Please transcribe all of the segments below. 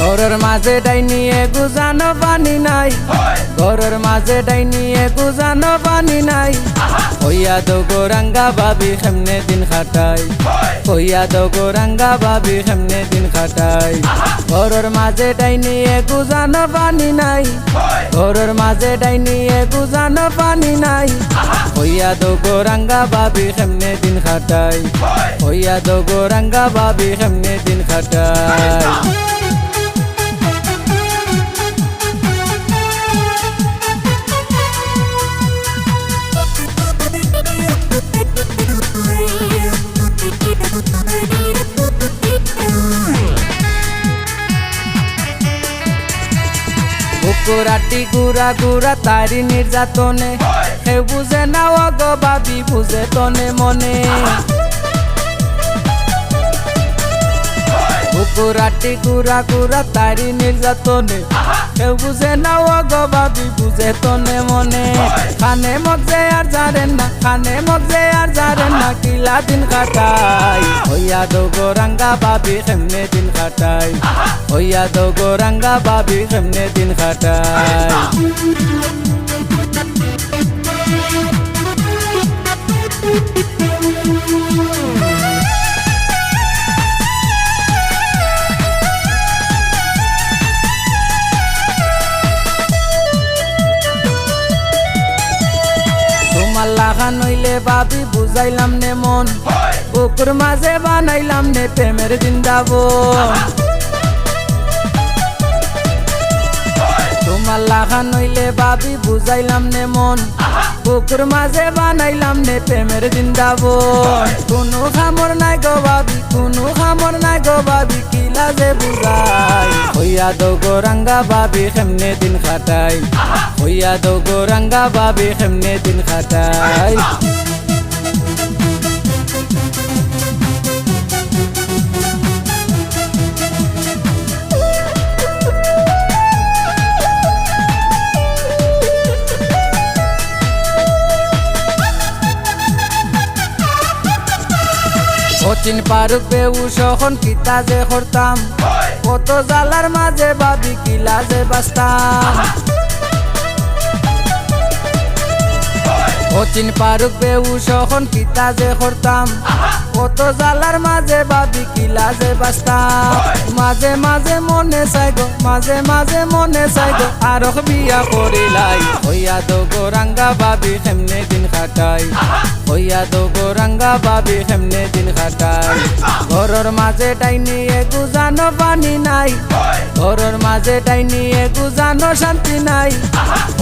ঘরের মাঝে ডাইনিয়ে গুজানো পানি নাই, ঘরের মাঝে ডাইনিয়ে গুজানো পানি নাই। হইয়া দো গোরাঙ্গা ভাবি কেমনে দিন খাটাই, হইয়া দো গোরাঙ্গা ভাবি কেমনে দিন খাটাই। ঘরের মাঝে ডাইনিয়ে গুজানো পানি নাই, ঘরের মাঝে ডাইনিয়ে গুজানো পানি নাই। হইয়া দো গোরাঙ্গা ভাবি কেমনে দিন খাটাই, হইয়া দো গোরাঙ্গা ভাবি কেমনে দিন খাটাই। কুকুরাটি গুড়া গুড়া তারি নির্যাতনে, হে বুঝে না অগ ভাবি বুঝে তনে মনে। কুকুরাটি গুড়া গুড়া তারি নির্যাতনে, হে বুঝে না অগ ভাবি বুঝে তনে মনে। খানে মগজে আর জারেন না, খানে মগজে আর জারেন না, কিলা দিন কাটাই। হইয়া দো গোরাঙ্গা ভাবি কেমনে দিন কাটাই, হইয়া দো গোরাঙ্গা ভাবি কেমনে দিন কাটাই। তোমার লাগান হইলে ভাবি বুঝাইলাম নে মন, বুকুর মাঝে বানাইলাম নে প্রেমের বৃন্দাবন। তোমার লাগান হইলে ভাবি বুঝাইলাম নে মন, বুকুর মাঝে বানাইলাম নে প্রেমের বৃন্দাবন। কোনো খামর নাই গো ভাবি, কোনো খামর নাই গো ভাবি, কিলা যে বুঝাই। হইয়া দো গোরাঙ্গা ভাবি কেমনে দিন খাটাই, হইয়া দো গোরাঙ্গা ভাবি কেমনে দিন খাটাই। অচিন পারুক বেউ সখন কিতা যে করতাম, কত জালার মাঝে ভাবি কিলা যে বাঁচতাম। অচিন পারুক বেউ সখন কিতা যে করতাম, কত জালার মাঝে ভাবি কিলা যে বাঁচতাম। মাঝে মাঝে মনে চাই গো, মাঝে মাঝে মনে চাই গো, আর বিয়া করিলাই। হইয়া দো গোরাঙ্গা ভাবি কেমনে দিন খাটাই, হইয়া দো গোরাঙ্গা ভাবি কেমনে দিন খাটাই। ঘরের মাঝে ডাইনিয়ে গুজানো পানি নাই, ঘরের মাঝে ডাইনিয়ে গুজানো শান্তি নাই।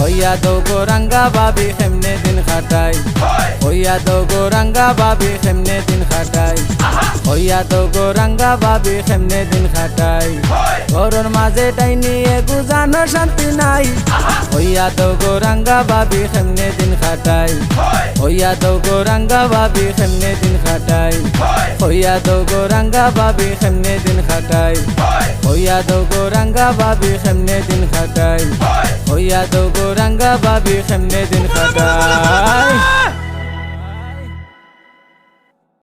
হইয়া দো গোরাঙ্গা ভাবি কেমনে দিন খাটাই, হইয়া দো গোরাঙ্গা ভাবি কেমনে দিন খাটাই, হইয়া দো গোরাঙ্গা ভাবি কেমনে দিন খাটাই। ঘরের মাঝে ডাইনিয়ে গুজানো শান্তি নাই, হইয়া দো গোরাঙ্গা ভাবি কেমনে দিন খাটাই, হইয়া দো গোরাঙ্গা ভাবি কেমনে দিন খাটাই, হইয়া দো গোরাঙ্গা ভাবি কেমনে দিন খাটাই, হইয়া দো গোরাঙ্গা ভাবি কেমনে দিন খাটাই, হইয়া দো গোরাঙ্গা ভাবি কেমনে দিন খাটাই।